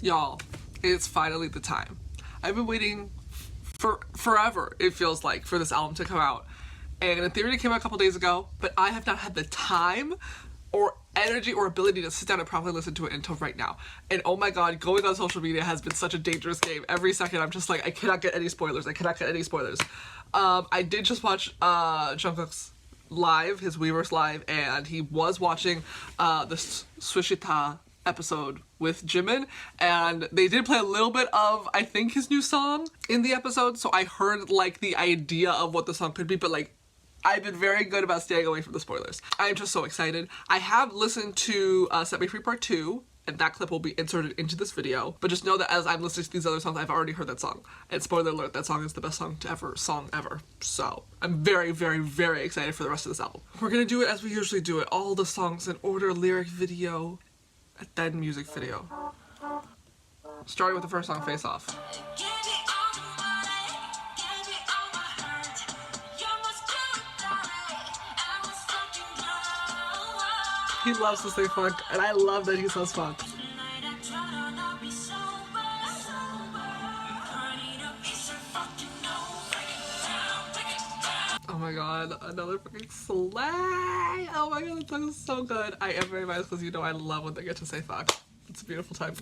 Y'all, it's finally the time. I've been waiting for forever, it feels like, for this album to come out. And in theory it came out a couple days ago, but I have not had the time or energy or ability to sit down and properly listen to it until right now. And oh my god, going on social media has been such a dangerous game. Every second I'm just like, I cannot get any spoilers. I did just watch Jungkook's live, his Weverse live, and he was watching the Swishita episode with Jimin, and they did play a little bit of, I think, his new song in the episode, so I heard like the idea of what the song could be, but like I've been very good about staying away from the spoilers. I am just so excited. I have listened to Set Me Free Part 2, and that clip will be inserted into this video, but just know that as I'm listening to these other songs, I've already heard that song. And spoiler alert, that song is the best song ever. So I'm very, very, very excited for the rest of this album. We're gonna do it as we usually do it. All the songs in order, lyric video, and then music video. Starting with the first song, Face Off. He loves to say funk, and I love that he says funk. Oh my god, another fucking slay! Oh my god, that song is so good. I am very biased because you know I love when they get to say fuck. It's a beautiful time.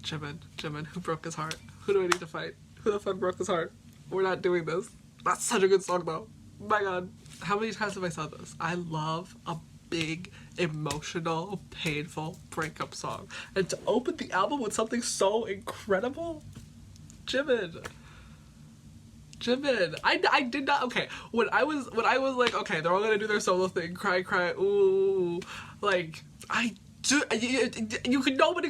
Jimin, who broke his heart? Who do I need to fight? Who the fuck broke his heart? We're not doing this. That's such a good song though. My god. How many times have I said this? I love a big, emotional, painful breakup song. And to open the album with something so incredible? Jimin. I did not, okay, when I was like, okay, they're all gonna do their solo thing, cry, ooh, like, nobody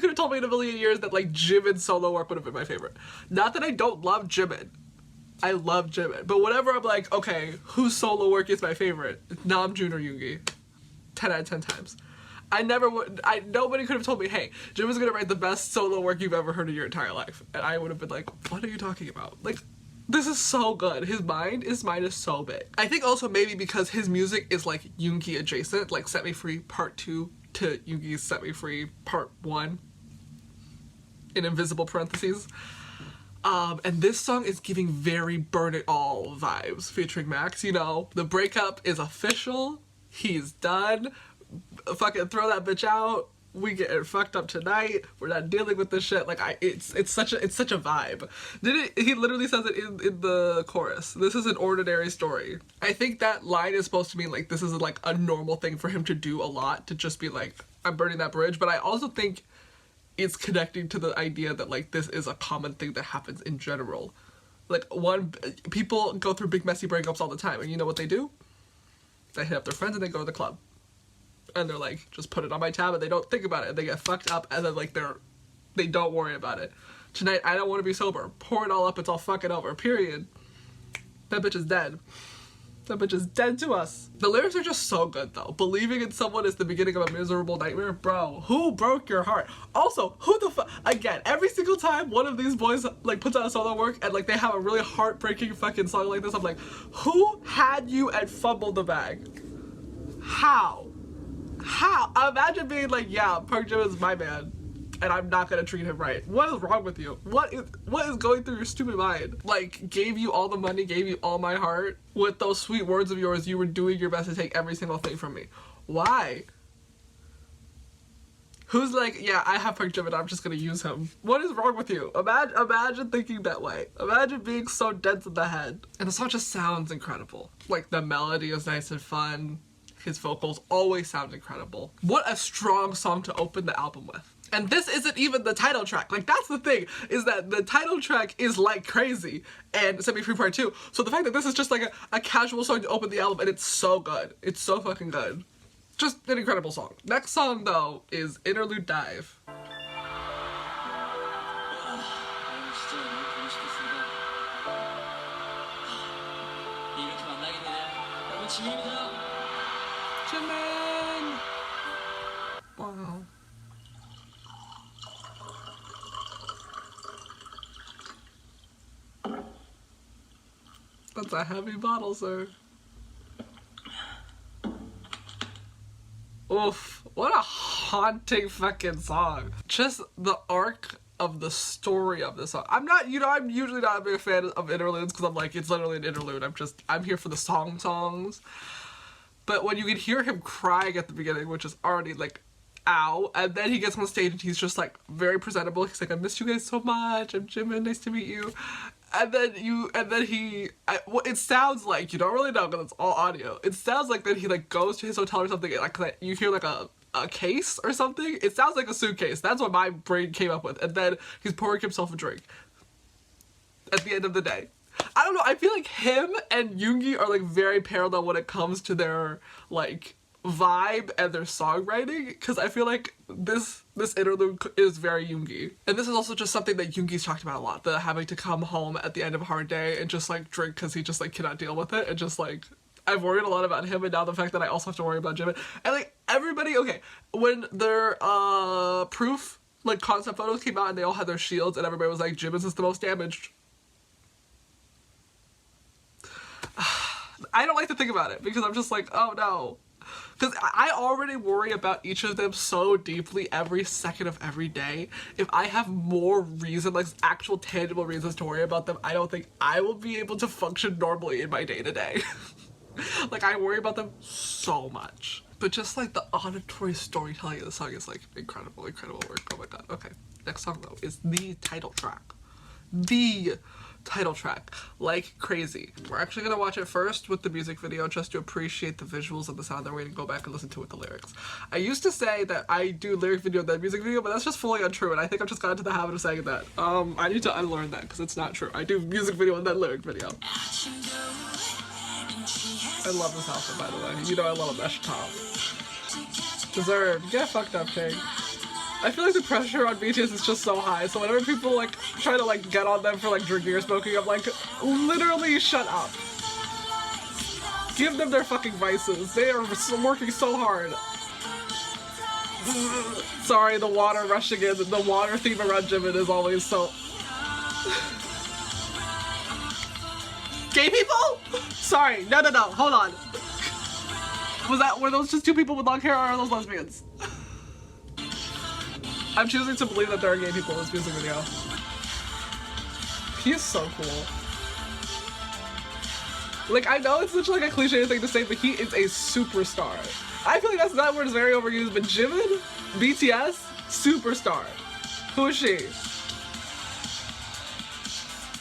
could have told me in a million years that like Jimin's solo work would have been my favorite. Not that I don't love Jimin. I love Jimin, but whenever I'm like, okay, whose solo work is my favorite? Namjoon or Yoongi. 10 out of 10 times. Nobody could have told me, hey, Jimin's gonna write the best solo work you've ever heard in your entire life. And I would have been like, what are you talking about? Like, this is so good. His mind is so big. I think also maybe because his music is like Yoongi adjacent, like Set Me Free Part 2 to Yoongi's Set Me Free Part 1 in invisible parentheses. And this song is giving very Burn It All vibes featuring Max. You know, the breakup is official. He's done. Fucking throw that bitch out. We getting fucked up tonight. We're not dealing with this shit. Like it's such a vibe. He literally says it in the chorus. This is an ordinary story. I think that line is supposed to mean like this is like a normal thing for him to do a lot, to just be like, I'm burning that bridge. But I also think it's connecting to the idea that like this is a common thing that happens in general. Like people go through big messy breakups all the time, and you know what they do? They hit up their friends and they go to the club. And they're like, just put it on my tab, and they don't think about it, and they get fucked up, and then like they don't worry about it. Tonight I don't want to be sober. Pour it all up, it's all fucking over. Period. That bitch is dead. That bitch is dead to us. The lyrics are just so good though. Believing in someone is the beginning of a miserable nightmare. Bro, who broke your heart? Also, who the fuck? Again, every single time one of these boys like puts out a solo work and like they have a really heartbreaking fucking song like this, I'm like, who had you and fumbled the bag? How? Imagine being like, yeah, Park Jim is my man, and I'm not gonna treat him right. What is wrong with you? What is going through your stupid mind? Like, gave you all the money, gave you all my heart. With those sweet words of yours, you were doing your best to take every single thing from me. Why? Who's like, yeah, I have Park Jim and I'm just gonna use him. What is wrong with you? Imagine thinking that way. Imagine being so dense in the head. And the song just sounds incredible. Like, the melody is nice and fun. His vocals always sound incredible. What a strong song to open the album with. And this isn't even the title track. Like, that's the thing, is that the title track is like crazy and Set Me Free Part 2. So the fact that this is just like a casual song to open the album, and it's so good. It's so fucking good. Just an incredible song. Next song though is Interlude Dive. Jimin! Wow. That's a heavy bottle, sir. Oof. What a haunting fucking song. Just the arc of the story of this song. I'm not, you know, I'm usually not a big fan of interludes because I'm like, it's literally an interlude. I'm here for the songs. But when you can hear him crying at the beginning, which is already like, ow, and then he gets on stage and he's just like very presentable. He's like, I miss you guys so much. I'm Jimin, nice to meet you. And then it sounds like, you don't really know because it's all audio. It sounds like that he like goes to his hotel or something and like you hear like a case or something. It sounds like a suitcase. That's what my brain came up with. And then he's pouring himself a drink at the end of the day. I don't know, I feel like him and Yoongi are like very parallel when it comes to their like vibe and their songwriting, because I feel like this interlude is very Yoongi. And this is also just something that Yoongi's talked about a lot, the having to come home at the end of a hard day and just like drink because he just like cannot deal with it, and just like I've worried a lot about him, and now the fact that I also have to worry about Jimin. And like everybody, okay, when their proof like concept photos came out and they all had their shields and everybody was like, Jimin's is the most damaged. I don't like to think about it because I'm just like, oh no. Because I already worry about each of them so deeply every second of every day. If I have more reason, like actual tangible reasons to worry about them, I don't think I will be able to function normally in my day-to-day. Like, I worry about them so much. But just like the auditory storytelling of the song is like incredible work. Oh my god. Okay, next song though is the title track. The title track, Like Crazy. We're actually gonna watch it first with the music video just to appreciate the visuals and the sound, then we're gonna go back and listen to it with the lyrics. I used to say that I do lyric video and then music video, but that's just fully untrue, and I think I've just gotten into the habit of saying that. I need to unlearn that because it's not true. I do music video and then lyric video. I love this outfit, by the way. You know I love a mesh top. Deserved. Get fucked up, King. I feel like the pressure on BTS is just so high, so whenever people like try to like get on them for like drinking or smoking, I'm like, literally shut up. Give them their fucking vices. They are working so hard. Sorry, the water rushing in. The water theme around Jimin is always so... Gay people? Sorry, no, hold on. Were those just two people with long hair, or are those lesbians? I'm choosing to believe that there are gay people in this music video. He is so cool. Like, I know it's such like a cliche thing to say, but he is a superstar. I feel like that word is very overused, but Jimin, BTS, superstar. Who is she?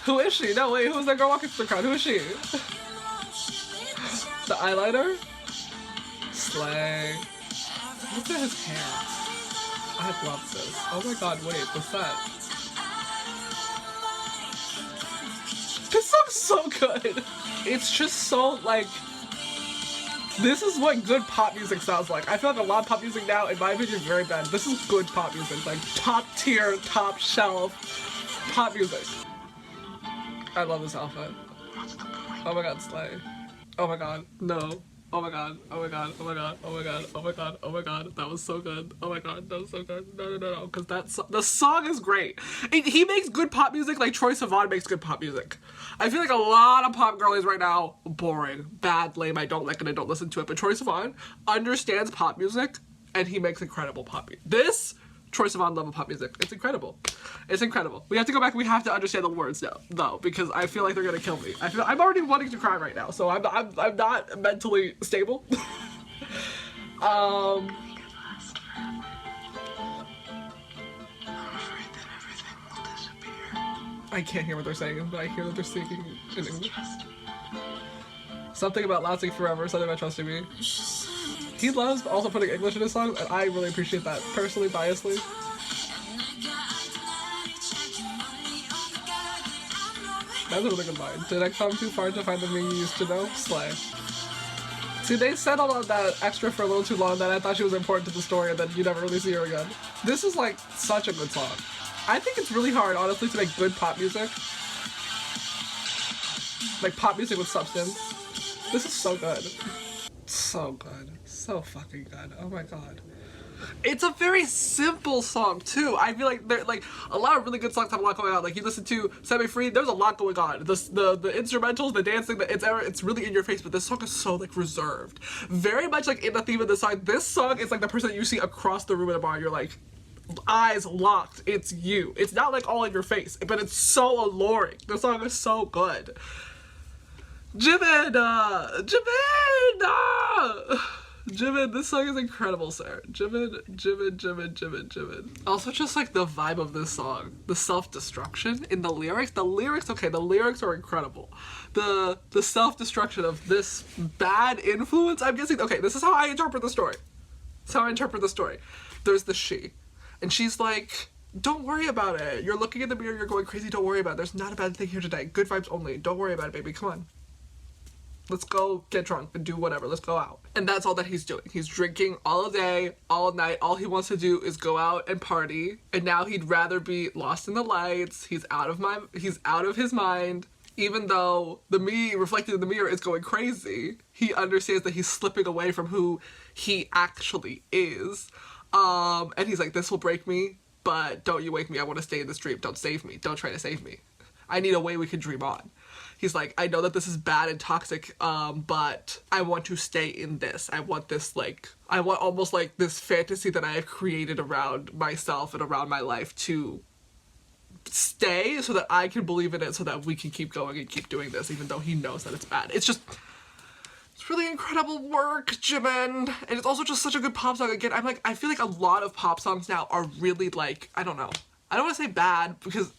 Who is she? No, wait, who's that girl walking through the crowd? Who is she? The eyeliner? Slay. Look at his hair. I love this. Oh my god, wait, what's that? This song's so good. It's just so, like, this is what good pop music sounds like. I feel like a lot of pop music now, in my opinion, is very bad. This is good pop music, like top tier, top shelf pop music. I love this outfit. Oh my god, slay. Oh my god, no. Oh my god, oh my god, oh my god, oh my god, oh my god, oh my god, that was so good. Oh my god, that was so good. No, because the song is great. He makes good pop music like Troye Sivan makes good pop music. I feel like a lot of pop girlies right now, boring, bad, lame, I don't like it, I don't listen to it, but Troye Sivan understands pop music and he makes incredible pop music. This Troye Sivan level pop music. It's incredible. It's incredible. We have to go back. We have to understand the words now, though, because I feel like they're gonna kill me. I'm already wanting to cry right now, so I'm not mentally stable. I can't hear what they're saying, but I hear that they're speaking in English. Something about lasting forever. Something about trusting me. He loves also putting English in his songs, and I really appreciate that, personally, biasly. That's a really good line. Did I come too far to find the me you used to know? Slay. See, they settled on that extra for a little too long that I thought she was important to the story, and then you never really see her again. This is, like, such a good song. I think it's really hard, honestly, to make good pop music. Like, pop music with substance. This is so good. So good. So fucking good. Oh my god. It's a very simple song too. I feel like there like a lot of really good songs have a lot going on. Like you listen to Set Me Free, there's a lot going on. The instrumentals, the dancing, it's really in your face. But this song is so like reserved, very much like in the theme of the song. This song is like the person that you see across the room in a bar. You're like, eyes locked. It's you. It's not like all in your face, but it's so alluring. The song is so good. Jimin, Jimin, this song is incredible, sir. Jimin. Also, just like the vibe of this song, the self-destruction in the lyrics. Okay, the lyrics are incredible. The self-destruction of this bad influence. I'm guessing. Okay, this is how I interpret the story. There's the she, and she's like, don't worry about it. You're looking in the mirror. You're going crazy. Don't worry about it. There's not a bad thing here today. Good vibes only. Don't worry about it, baby. Come on. Let's go get drunk and do whatever. Let's go out. And that's all that he's doing. He's drinking all day, all night. All he wants to do is go out and party. And now he'd rather be lost in the lights. He's out of his mind. Even though the me reflected in the mirror is going crazy, he understands that he's slipping away from who he actually is. And he's like, this will break me, but don't you wake me. I want to stay in this dream. Don't save me. Don't try to save me. I need a way we can dream on. He's like, I know that this is bad and toxic, but I want to stay in this. I want this, like, I want almost like this fantasy that I have created around myself and around my life to stay so that I can believe in it so that we can keep going and keep doing this, even though he knows that it's bad. It's really incredible work, Jimin. And it's also just such a good pop song. Again, I feel like a lot of pop songs now are really like, I don't know. I don't want to say bad because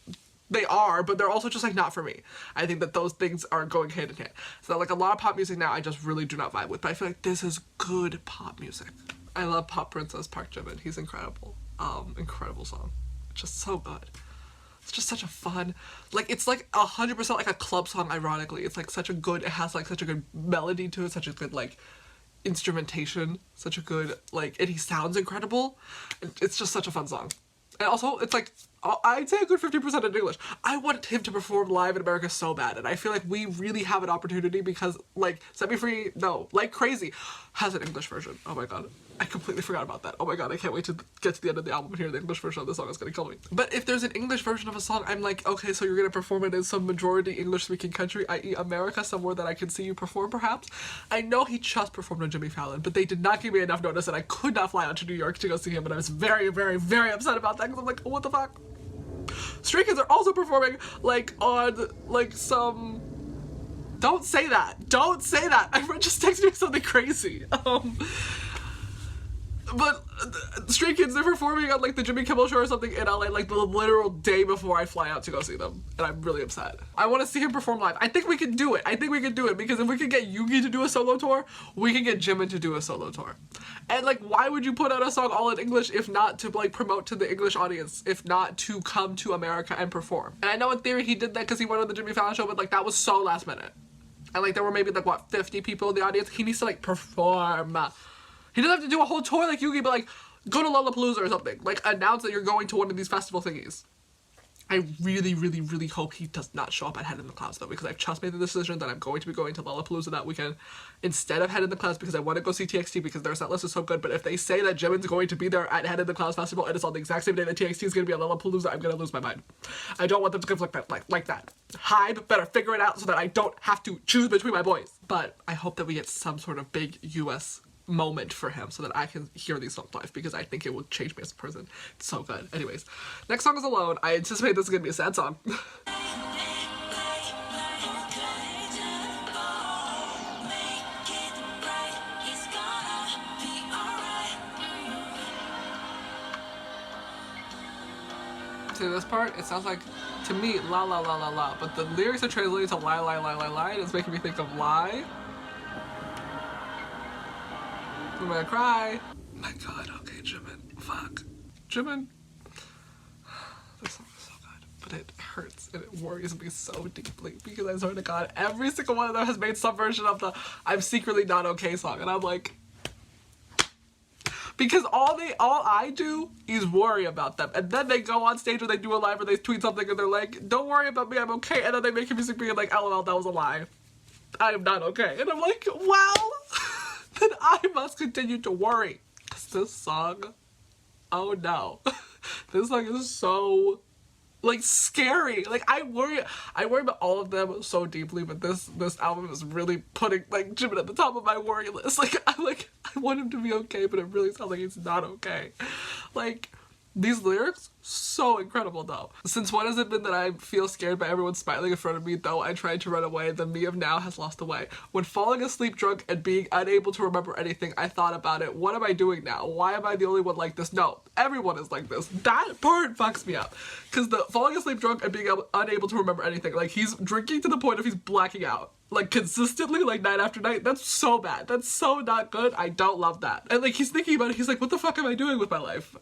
they are, but they're also just like not for me. I think that those things are going hand in hand. So like a lot of pop music now I just really do not vibe with, but I feel like this is good pop music. I love Pop Princess Park Jimin. He's incredible. Incredible song. Just so good. It's just such a fun, like it's like 100% like a club song, ironically. It's like such a good, it has like such a good melody to it, such a good like instrumentation, such a good like, and he sounds incredible. It's just such a fun song. And also, it's like, I'd say a good 50% in English. I want him to perform live in America so bad, and I feel like we really have an opportunity because, like, Set Me Free, no, Like Crazy has an English version. Oh my god. I completely forgot about that. Oh my god, I can't wait to get to the end of the album and hear the English version of the song. It's gonna kill me. But if there's an English version of a song, I'm like, okay, so you're gonna perform it in some majority English-speaking country, i.e. America, somewhere that I can see you perform, perhaps? I know he just performed on Jimmy Fallon, but they did not give me enough notice, and I could not fly out to New York to go see him, and I was very, very, very upset about that, because I'm like, oh, what the fuck? Stray Kids are also performing, like, on, like, some... Don't say that. Don't say that. Everyone just texted me something crazy. But Stray Kids, they're performing on like the Jimmy Kimmel Show or something in LA like the literal day before I fly out to go see them. And I'm really upset. I want to see him perform live. I think we can do it. Because if we can get Yoongi to do a solo tour, we can get Jimin to do a solo tour. And like, why would you put out a song all in English if not to like promote to the English audience, if not to come to America and perform? And I know in theory he did that because he went on the Jimmy Fallon Show, but like that was so last minute. And like there were maybe like what, 50 people in the audience. He needs to like perform. He doesn't have to do a whole tour like Yoongi, but like go to Lollapalooza or something. Like announce that you're going to one of these festival thingies. I really, really, really hope he does not show up at Head in the Clouds though, because I've just made the decision that I'm going to be going to Lollapalooza that weekend instead of Head in the Clouds because I want to go see TXT because their set list is so good. But if they say that Jimin's going to be there at Head in the Clouds Festival and it's on the exact same day that TXT is going to be at Lollapalooza, I'm going to lose my mind. I don't want them to conflict like that. Hybe better figure it out so that I don't have to choose between my boys. But I hope that we get some sort of big US moment for him so that I can hear these songs live because I think it will change me as a person. It's so good. Anyways, next song is Alone. I anticipate this is gonna be a sad song. See this part? It sounds like, to me, la la la la la, but the lyrics are translated to lie lie lie lie lie, and it's making me think of lie. I'm gonna cry. My god, okay, Jimin. Fuck. Jimin. This song is so good, but it hurts and it worries me so deeply because I swear to god, every single one of them has made some version of the I'm secretly not okay song, and I'm like, because all I do is worry about them, and then they go on stage or they do a live or they tweet something and they're like, don't worry about me, I'm okay, and then they make music being like, LOL, that was a lie. I am not okay. And I'm like, well, then I must continue to worry. This song oh no. This song is so, like, scary. Like, I worry about all of them so deeply, but this album is really putting, like, Jimin at the top of my worry list. Like, I want him to be okay, but it really sounds like he's not okay. Like, these lyrics, so incredible though. Since when has it been that I feel scared by everyone smiling in front of me, though I tried to run away, the me of now has lost the way. When falling asleep drunk and being unable to remember anything, I thought about it. What am I doing now? Why am I the only one like this? No, everyone is like this. That part fucks me up. Because the falling asleep drunk and being unable to remember anything, like, he's drinking to the point of he's blacking out. Like, consistently, like, night after night. That's so bad. That's so not good. I don't love that. And, like, he's thinking about it. He's like, what the fuck am I doing with my life?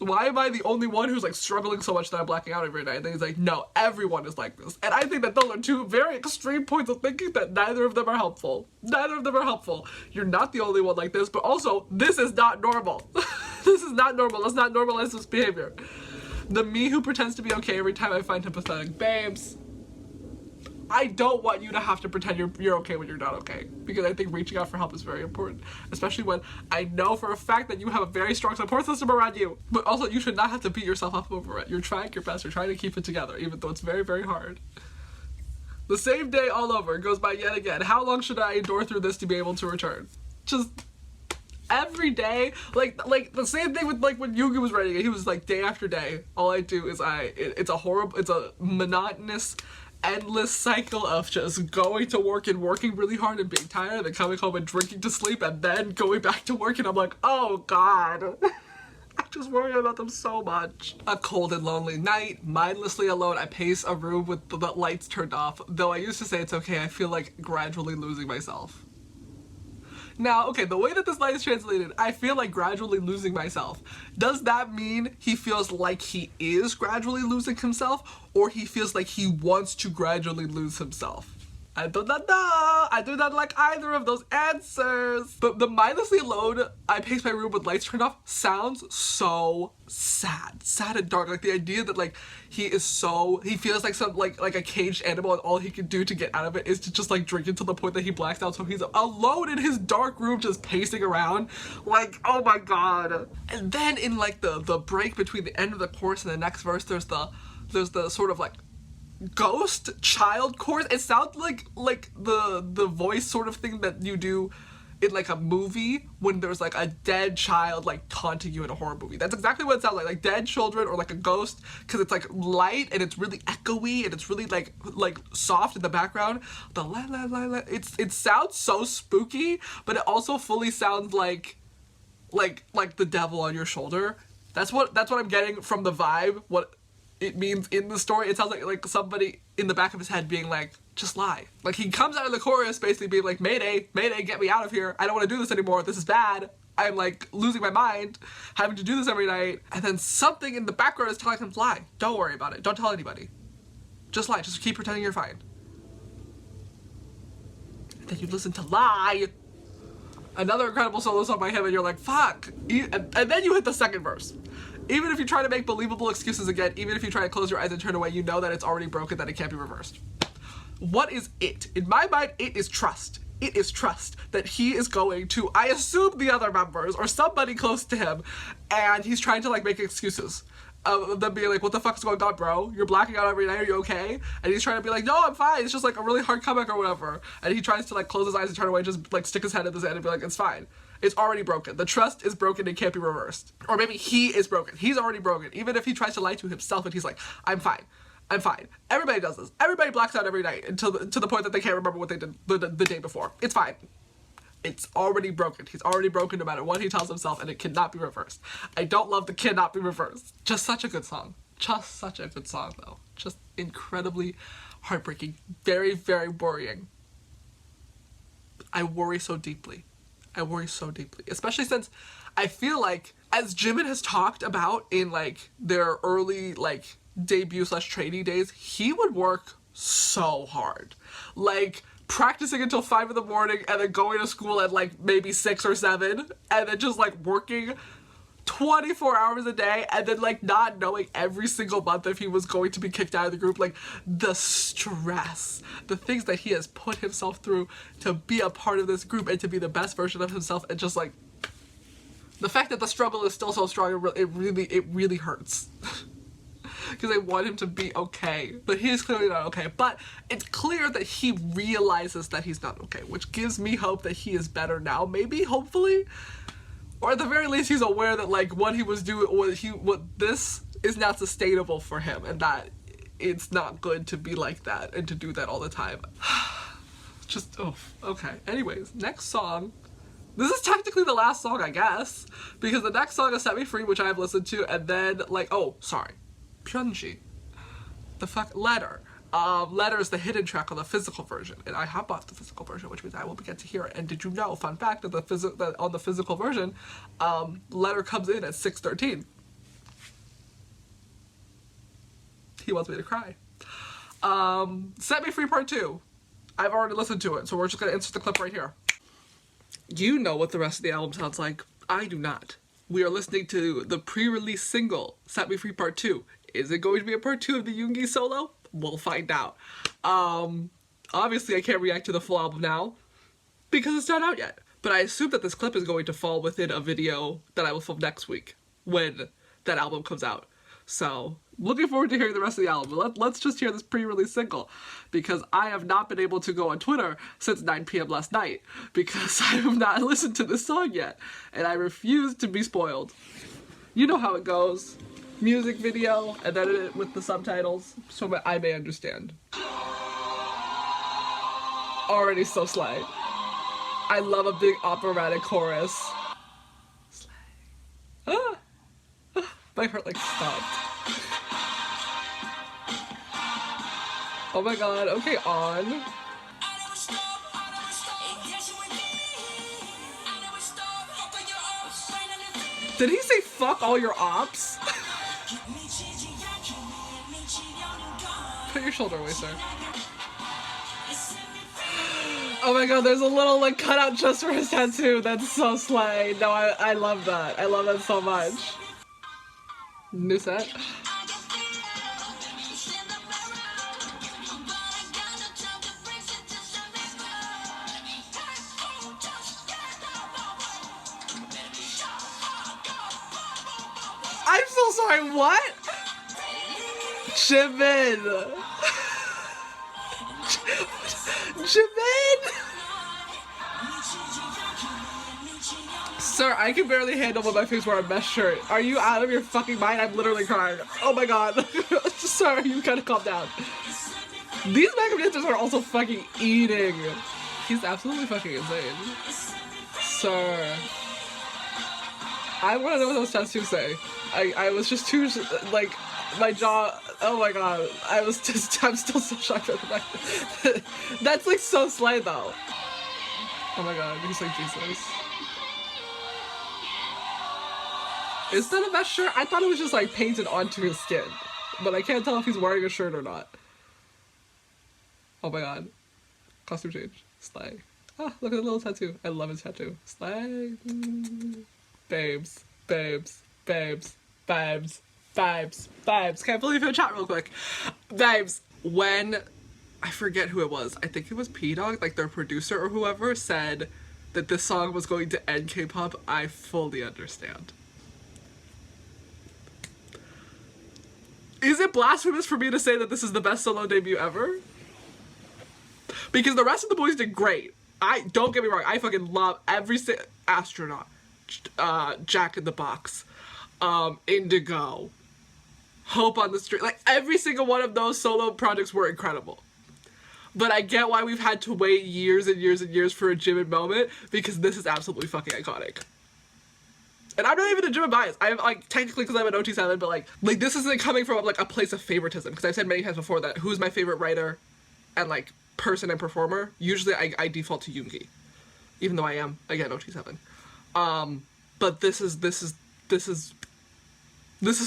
Why am I the only one who's, like, struggling so much that I'm blacking out every night? And then he's like, no, everyone is like this. And I think that those are two very extreme points of thinking that neither of them are helpful. Neither of them are helpful. You're not the only one like this, but also, this is not normal. This is not normal. Let's not normalize this behavior. The me who pretends to be okay every time I find him pathetic. Babes, I don't want you to have to pretend you're okay when you're not okay, because I think reaching out for help is very important, especially when I know for a fact that you have a very strong support system around you. But also, you should not have to beat yourself up over it. You're trying your best. You're trying to keep it together, even though it's very, very hard. The same day all over goes by yet again. How long should I endure through this to be able to return? Just every day, like the same thing with, like, when Yugi was writing it. He was like, day after day, all I do is it's a monotonous, endless cycle of just going to work and working really hard and being tired and then coming home and drinking to sleep and then going back to work, and I'm like, oh god. I just worry about them so much. A cold and lonely night, mindlessly alone, I pace a room with the lights turned off. Though I used to say it's okay, I feel like gradually losing myself. Now, okay, the way that this line is translated, I feel like gradually losing myself. Does that mean he feels like he is gradually losing himself, or he feels like he wants to gradually lose himself? I do not know. I do not like either of those answers. But the mindlessly alone, I pace my room with lights turned off sounds so sad. Sad and dark. Like, the idea that, like, he feels like some, like a caged animal, and all he can do to get out of it is to just, like, drink it to the point that he blacks out, so he's alone in his dark room just pacing around. Like, oh my god. And then in, like, the break between the end of the chorus and the next verse, there's the sort of, like, ghost child chorus. It sounds like the voice sort of thing that you do in, like, a movie when there's, like, a dead child, like, taunting you in a horror movie. That's exactly what it sounds like dead children, or like a ghost, because it's, like, light and it's really echoey and it's really like soft in the background. The la la la la, it sounds so spooky, but it also fully sounds like the devil on your shoulder. That's what I'm getting from the vibe. What it means in the story, it sounds like somebody in the back of his head being like, just lie. Like, he comes out of the chorus basically being like, Mayday, Mayday, get me out of here. I don't want to do this anymore. This is bad. I'm, like, losing my mind, having to do this every night. And then something in the background is telling him, lie. Don't worry about it. Don't tell anybody. Just lie. Just keep pretending you're fine. And then you listen to Lie. Another incredible solo song by him, and you're like, fuck. And then you hit the second verse. Even if you try to make believable excuses again, even if you try to close your eyes and turn away, you know that it's already broken, that it can't be reversed. What is it? In my mind, it is trust. It is trust that he is going to, I assume, the other members or somebody close to him, and he's trying to, like, make excuses. Of them being like, what the fuck is going on, bro? You're blacking out every night, are you okay? And he's trying to be like, no, I'm fine, it's just, like, a really hard comeback or whatever. And he tries to, like, close his eyes and turn away, just, like, stick his head in the sand and be like, it's fine. It's already broken. The trust is broken, it can't be reversed. Or maybe he is broken. He's already broken. Even if he tries to lie to himself and he's like, I'm fine. I'm fine. Everybody does this. Everybody blacks out every night to the point that they can't remember what they did the day before. It's fine. It's already broken. He's already broken no matter what he tells himself, and it cannot be reversed. I don't love the cannot be reversed. Just such a good song. Just such a good song, though. Just incredibly heartbreaking. Very, very worrying. I worry so deeply. I worry so deeply. Especially since I feel like, as Jimin has talked about in, like, their early, like, debut/trainee days, he would work so hard. Like, practicing until 5 in the morning and then going to school at, like, maybe 6 or 7, and then just, like, working 24 hours a day, and then, like, not knowing every single month if he was going to be kicked out of the group. Like, the stress, the things that he has put himself through to be a part of this group and to be the best version of himself, and just, like, The fact that the struggle is still so strong, it really hurts. Because I want him to be okay, but he is clearly not okay. But it's clear that he realizes that he's not okay, which gives me hope that he is better now, maybe, hopefully. Or at the very least, he's aware that, like, what he was doing, what this is not sustainable for him, and that it's not good to be like that and to do that all the time. Just, oh, okay. Anyways, next song. This is technically the last song, I guess, because the next song is Set Me Free, which I have listened to, and then, like, oh, sorry. Pyunji. The fuck? Letter. Letter is the hidden track on the physical version, and I have bought the physical version, which means I will get to hear it. And did you know, fun fact, that on the physical version, Letter comes in at 6:13. He wants me to cry. Set Me Free Part 2. I've already listened to it, so we're just gonna insert the clip right here. You know what the rest of the album sounds like. I do not. We are listening to the pre-release single, Set Me Free Part 2. Is it going to be a part 2 of the Yoongi solo? We'll find out. Obviously I can't react to the full album now because it's not out yet. But I assume that this clip is going to fall within a video that I will film next week when that album comes out. So, looking forward to hearing the rest of the album. Let's just hear this pre-release single, because I have not been able to go on Twitter since 9 p.m. last night because I have not listened to this song yet, and I refuse to be spoiled. You know how it goes. Music video, and then it with the subtitles, so I may understand. Already so slay. I love a big operatic chorus. Slay. Ah! My heart like stopped. Oh my god, okay, on. Did he say fuck all your ops? Put your shoulder away, sir. Oh my god, there's a little like cutout just for his tattoo. That's so slay. No, I love that. I love that so much. New set. I'm so sorry, what? Jimin! Jimin! Sir, I can barely handle when my face wear a mesh shirt. Are you out of your fucking mind? I'm literally crying. Oh my god. Sir, you gotta calm down. These backup dancers are also fucking eating. He's absolutely fucking insane. Sir. I wanna know what those tattoos say. I was just too, like, my jaw, oh my god, I'm still so shocked at the fact. That's like so slay though. Oh my god, he's like Jesus. Is that a mesh shirt? I thought it was just like painted onto his skin, but I can't tell if he's wearing a shirt or not. Oh my god. Costume change. Slay. Ah, look at the little tattoo. I love his tattoo. Slay. Babes. Babes. Babes. Babes. Babes. Babes. Can't believe it. Chat real quick. Babes. When, I forget who it was. I think it was P-Dog, like their producer or whoever, said that this song was going to end K-pop, I fully understand. Is it blasphemous for me to say that this is the best solo debut ever? Because the rest of the boys did great. Don't get me wrong, I fucking love every Astronaut, Jack in the Box, Indigo, Hope on the Street, like every single one of those solo projects were incredible. But I get why we've had to wait years and years and years for a Jimin moment, because this is absolutely fucking iconic. And I'm not even a Jimin bias. I'm like, technically because I'm an OT7, but like this isn't coming from like a place of favoritism, because I've said many times before that who's my favorite writer and like person and performer, usually I default to Yoongi, even though I am, again, OT7. But this is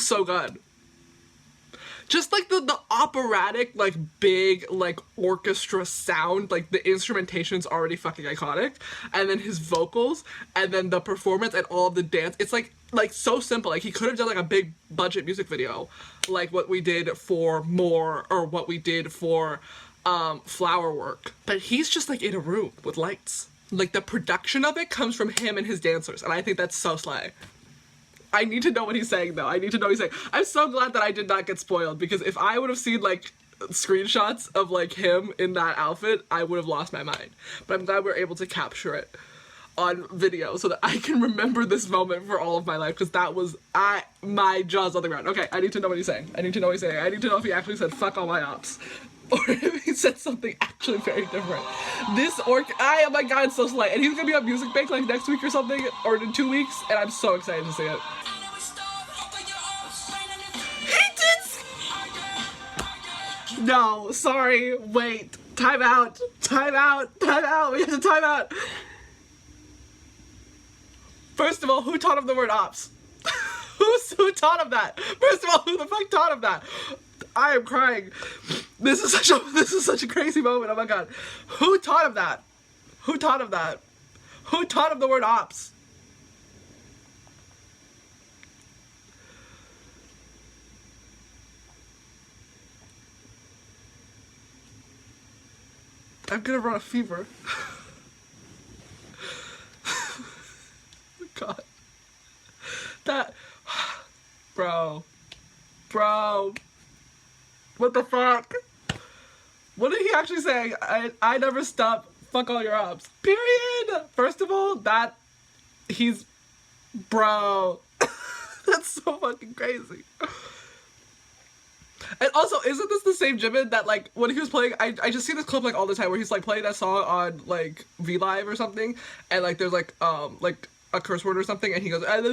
so good. Just like the operatic, like big, like orchestra sound, like the instrumentation's already fucking iconic, and then his vocals, and then the performance and all of the dance, it's like so simple. Like he could have done like a big budget music video, like what we did for More, or what we did for Flower Work, but he's just like in a room with lights Like, the production of it comes from him and his dancers, and I think that's so slay. I need to know what he's saying, though. I need to know what he's saying. I'm so glad that I did not get spoiled, because if I would have seen, like, screenshots of, like, him in that outfit, I would have lost my mind. But I'm glad we're able to capture it on video so that I can remember this moment for all of my life, because that was, my jaw's on the ground. Okay, I need to know what he's saying. I need to know what he's saying. I need to know if he actually said, fuck all my ops. Or if he said something actually very different. Oh my god, it's so slay. And he's gonna be on Music Bank like next week or something, or in 2 weeks, and I'm so excited to see it. He did! No, sorry, wait. Time out. Time out. Time out. We have to time out. First of all, who taught him the word ops? Who taught him that? First of all, who the fuck taught him that? I am crying. This is such a crazy moment. Oh my god. Who taught him that? Who taught him that? Who taught him the word ops? I'm gonna run a fever. God. That, bro. What the fuck? What did he actually say? I never stop. Fuck all your ops. Period. First of all, bro. That's so fucking crazy. And also, isn't this the same Jimin that, like, when he was playing, I just see this clip, like, all the time, where he's, like, playing that song on, like, V-Live or something, and, like, there's, like, a curse word or something, and he goes, and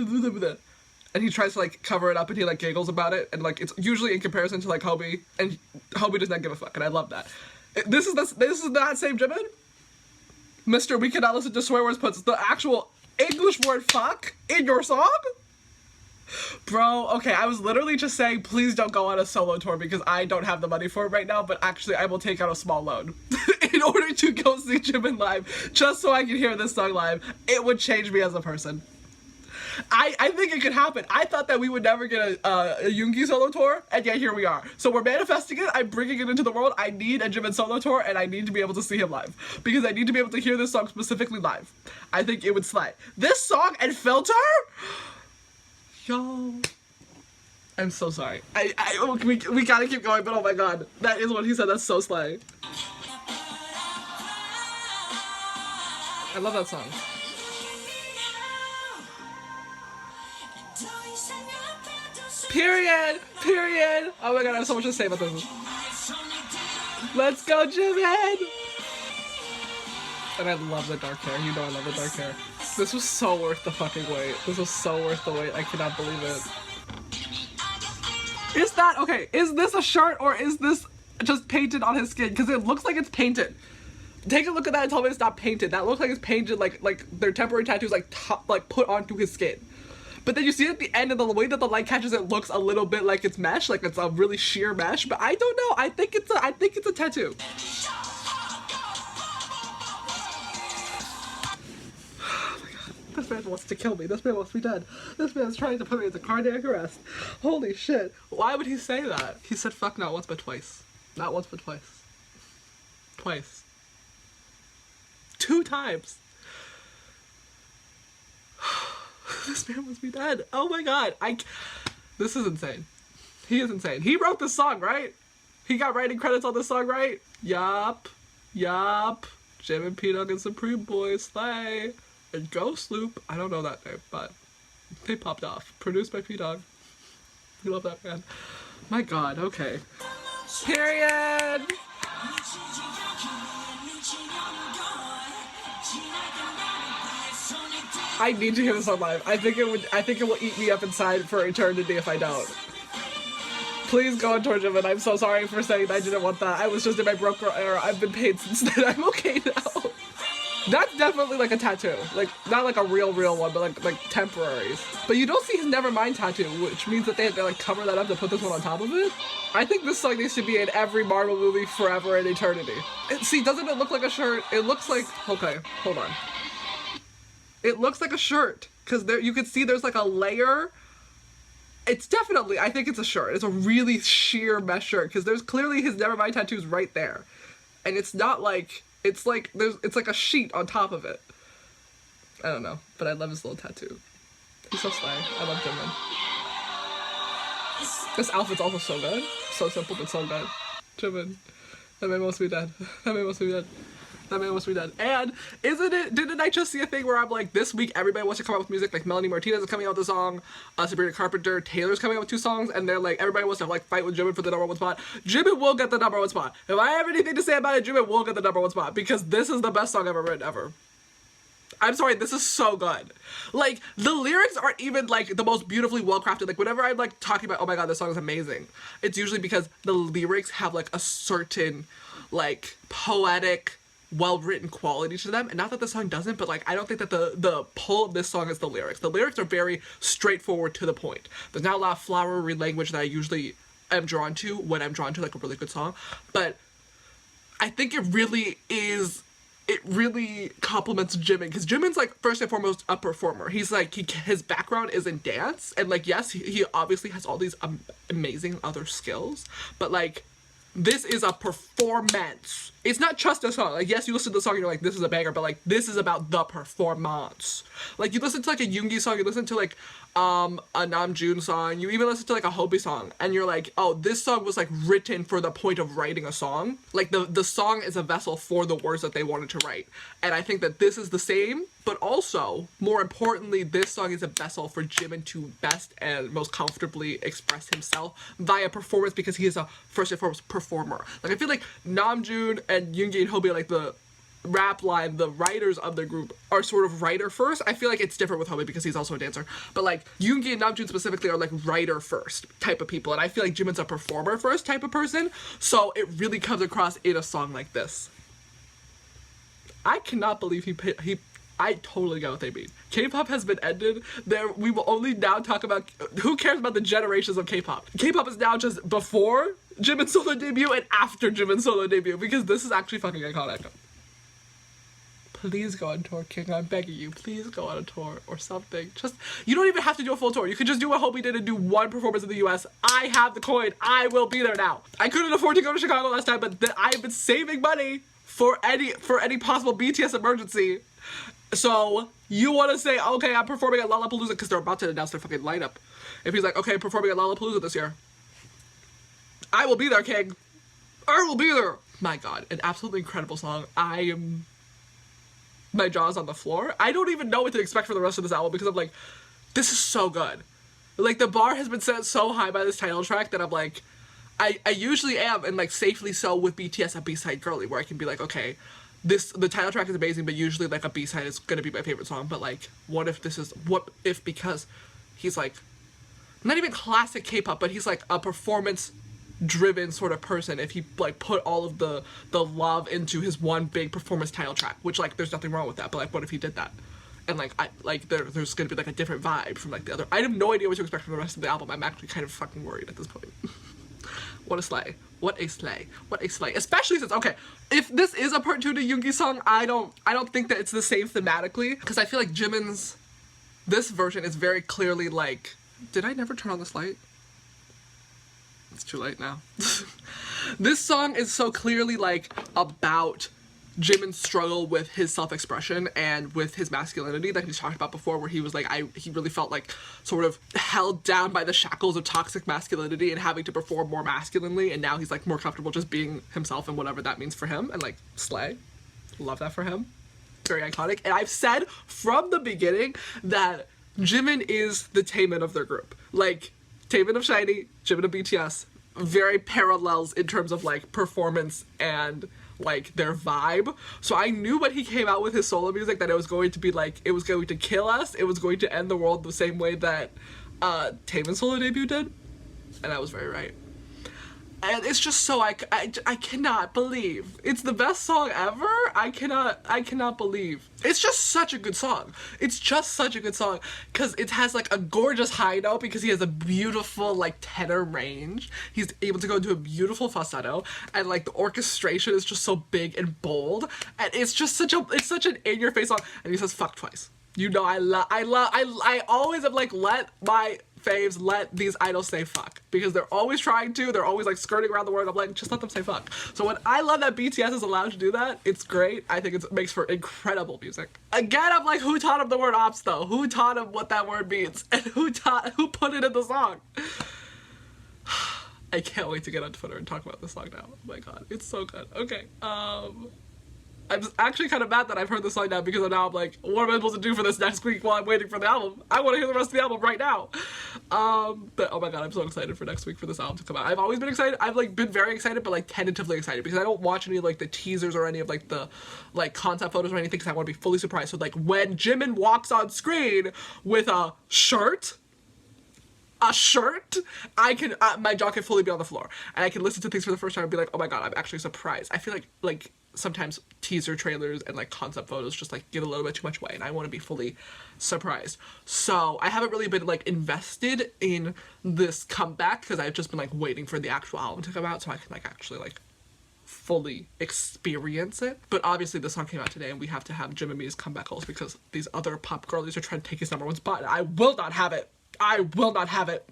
he tries to, like, cover it up, and he, like, giggles about it, and, like, it's usually in comparison to, like, Hobie, and Hobie does not give a fuck, and I love that. This is that same Jimin? Mr. We cannot listen to swear words puts the actual English word fuck in your song? Bro, okay, I was literally just saying, please don't go on a solo tour because I don't have the money for it right now, but actually I will take out a small loan in order to go see Jimin live, just so I can hear this song live. It would change me as a person. I think it could happen. I thought that we would never get a Yoongi solo tour, and yet here we are. So we're manifesting it, I'm bringing it into the world. I need a Jimin solo tour, and I need to be able to see him live. Because I need to be able to hear this song specifically live. I think it would slay. This song and Filter? Yo. I'm so sorry. We gotta keep going, but oh my god. That is what he said, that's so slay. I love that song. Period! Period! Oh my god, I have so much to say about this. Let's go, Jimin! And I love the dark hair. You know I love the dark hair. This was so worth the fucking wait. This was so worth the wait. I cannot believe it. Is that, okay, is this a shirt or is this just painted on his skin? Because it looks like it's painted. Take a look at that and tell me it's not painted. That looks like it's painted, like their temporary tattoos like put onto his skin. But then you see at the end, and the way that the light catches it looks a little bit like it's mesh, like it's a really sheer mesh. But I don't know. I think it's a tattoo. Oh my god, this man wants to kill me. This man wants me dead. This man's trying to put me into cardiac arrest. Holy shit! Why would he say that? He said fuck not once but twice. Not once but twice. Twice. 2 times. This man wants me dead. Oh my god. This is insane. He is insane. He wrote this song, right? He got writing credits on this song, right? Yup. Yup. Jimin, P-Dog, and Supreme Boy, Slay. And Ghost Loop. I don't know that name, but they popped off. Produced by P-Dog. We love that man. My god, okay. Period! I need to hear this on live. I think it will eat me up inside for eternity if I don't. Please go on tour, Jimin. I'm so sorry for saying I didn't want that. I was just in my broke girl era. I've been paid since then. I'm okay now. That's definitely like a tattoo. Like, not like a real one, but like temporaries. But you don't see his Nevermind tattoo, which means that they had to like cover that up to put this one on top of it. I think this song needs to be in every Marvel movie forever and eternity. See, doesn't it look like a shirt? It looks like, okay, hold on. It looks like a shirt, because there you can see there's like a layer. It's definitely, I think it's a shirt. It's a really sheer mesh shirt, because there's clearly his Nevermind tattoos right there. And it's not like, it's like a sheet on top of it. I don't know, but I love his little tattoo. He's so slay. I love Jimin. This outfit's also so good. So simple, but so good. Jimin. That man must be dead. That man must be dead. That man must be dead. And didn't I just see a thing where I'm like, this week everybody wants to come out with music, like Melanie Martinez is coming out with a song, Sabrina Carpenter, Taylor's coming out with 2 songs, and they're like, everybody wants to like fight with Jimin for the #1 spot. Jimin will get the #1 spot. If I have anything to say about it, Jimin will get the #1 spot, because this is the best song ever written, ever. I'm sorry, this is so good. Like, the lyrics aren't even, like, the most beautifully well-crafted. Like, whenever I'm, like, talking about, oh my god, this song is amazing, it's usually because the lyrics have, like, a certain, like, poetic, well-written quality to them. And not that the song doesn't, but, like, I don't think that the pull of this song is the lyrics. The lyrics are very straightforward to the point. There's not a lot of flowery language that I usually am drawn to when I'm drawn to, like, a really good song. But I think it really compliments Jimin, because Jimin's, like, first and foremost a performer. He's like, his background is in dance, and, like, yes, he obviously has all these amazing other skills, but, like, this is a performance. It's not just a song. Like, yes, you listen to the song and you're like, this is a banger, but, like, this is about the performance. Like, you listen to, like, a Yoongi song, you listen to, like, a Namjoon song, you even listen to, like, a Hobi song, and you're like, oh, this song was, like, written for the point of writing a song. Like, the song is a vessel for the words that they wanted to write. And I think that this is the same, but also, more importantly, this song is a vessel for Jimin to best and most comfortably express himself via performance, because he is a first and foremost performer. Like, I feel like Namjoon and Yoongi and Hobi, like, the rap line, the writers of the group are sort of writer first. I feel like it's different with Hobi because he's also a dancer, but like Yoongi and Namjoon specifically are like writer first type of people, and I feel like Jimin's a performer first type of person, so it really comes across in a song like this. I cannot believe I totally get what they mean. K-pop has been ended. We will only now talk about, who cares about the generations of K-pop? K-pop is now just before Jimin's solo debut and after Jimin's solo debut, because this is actually fucking iconic. Please go on tour, King. I'm begging you. Please go on a tour or something. Just, you don't even have to do a full tour. You could just do what Hobi did and do 1 performance in the US. I have the coin. I will be there now. I couldn't afford to go to Chicago last time, but I've been saving money for any possible BTS emergency. So, you want to say, okay, I'm performing at Lollapalooza, because they're about to announce their fucking lineup. If he's like, okay, I'm performing at Lollapalooza this year, I will be there, King. I will be there. My god, an absolutely incredible song. My jaw's on the floor. I don't even know what to expect for the rest of this album, because I'm like, this is so good. Like, the bar has been set so high by this title track that I'm like, I usually am, and like safely so with BTS, a B-side girly, where I can be like, okay, the title track is amazing, but usually like a B-side is gonna be my favorite song, but like, what if because he's like, not even classic K-pop, but he's like a performance driven sort of person, if he like put all of the love into his one big performance title track, which like there's nothing wrong with that, but like what if he did that, and like there's gonna be like a different vibe from like the other. I have no idea what to expect from the rest of the album. I'm actually kind of fucking worried at this point. What a slay. What a slay. What a slay. Especially since, okay, if this is a part 2 to Yoongi song, I don't think that it's the same thematically, because I feel like Jimin's this version is very clearly like, did I never turn on this light? It's too late now. This song is so clearly like about Jimin's struggle with his self-expression and with his masculinity that he's talked about before, where he was like, he really felt like sort of held down by the shackles of toxic masculinity and having to perform more masculinely, and now he's like more comfortable just being himself and whatever that means for him, and like, slay. Love that for him. Very iconic. And I've said from the beginning that Jimin is the Taemin of their group. Like, Taemin of SHINee, Jimin of BTS, very parallels in terms of like performance and like their vibe. So I knew when he came out with his solo music that it was going to be like, it was going to kill us, it was going to end the world the same way that Taemin's solo debut did, and I was very right. And it's just so, I cannot believe. It's the best song ever. I cannot believe. It's just such a good song. It's just such a good song. Because it has like a gorgeous high note, because he has a beautiful like tenor range. He's able to go into a beautiful falsetto. And like the orchestration is just so big and bold. And it's just such an in-your-face song. And he says fuck twice. You know, I always have like let my faves let these idols say fuck, because they're always trying to, they're always like skirting around the word. I'm like, just let them say fuck. So when I love that BTS is allowed to do that, it's great. I think it makes for incredible music. Again, I'm like, who taught him the word ops though? Who taught him what that word means? And who put it in the song? I can't wait to get on Twitter and talk about this song now. Oh my god, it's so good. Okay, I'm actually kind of mad that I've heard this song now, because now I'm like, what am I supposed to do for this next week while I'm waiting for the album? I want to hear the rest of the album right now. But oh my god, I'm so excited for next week for this album to come out. I've always been excited. I've like been very excited, but like tentatively excited, because I don't watch any of like the teasers or any of like the like concept photos or anything, because I want to be fully surprised. So like when Jimin walks on screen with a shirt, I can, my jaw can fully be on the floor, and I can listen to things for the first time and be like, oh my god, I'm actually surprised. I feel like sometimes teaser trailers and like concept photos just like give a little bit too much away, and I want to be fully surprised. So I haven't really been like invested in this comeback, because I've just been like waiting for the actual album to come out so I can like actually like fully experience it. But obviously the song came out today, and we have to have Jimin Me's comeback, because these other pop girlies are trying to take his #1 spot, and I will not have it. I will not have it,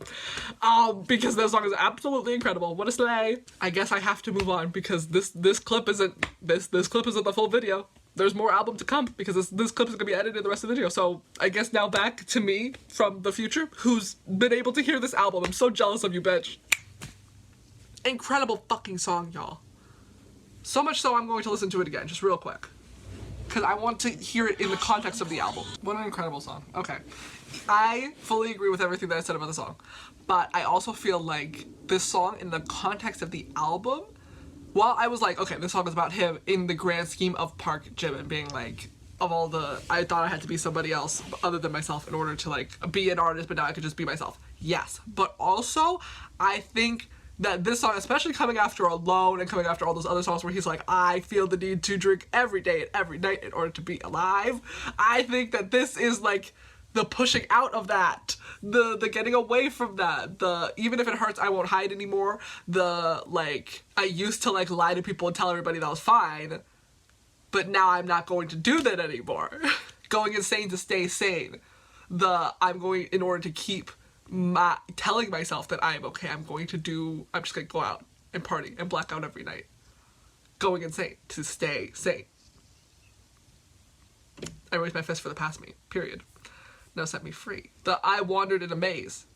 because this song is absolutely incredible. What a slay! I guess I have to move on, because this clip isn't the full video. There's more album to come, because this clip is gonna be edited in the rest of the video. So I guess now back to me from the future, who's been able to hear this album. I'm so jealous of you, bitch. Incredible fucking song, y'all. So much so I'm going to listen to it again, just real quick, because I want to hear it in the context of the album. What an incredible song. Okay. I fully agree with everything that I said about the song, but I also feel like this song in the context of the album, while I was like, okay, this song is about him in the grand scheme of Park Jimin being like, of all the, I thought I had to be somebody else other than myself in order to like be an artist, but now I could just be myself. Yes, but also I think that this song, especially coming after Alone and coming after all those other songs where he's like, I feel the need to drink every day and every night in order to be alive, I think that this is like the pushing out of that, the getting away from that, the even if it hurts I won't hide anymore, the like I used to like lie to people and tell everybody that was fine, but now I'm not going to do that anymore. Going insane to stay sane. The I'm going, in order to keep telling myself that I'm okay, I'm just gonna go out and party and black out every night. Going insane to stay sane. I raised my fist for the past me, period. Now set me free. The I wandered in a maze.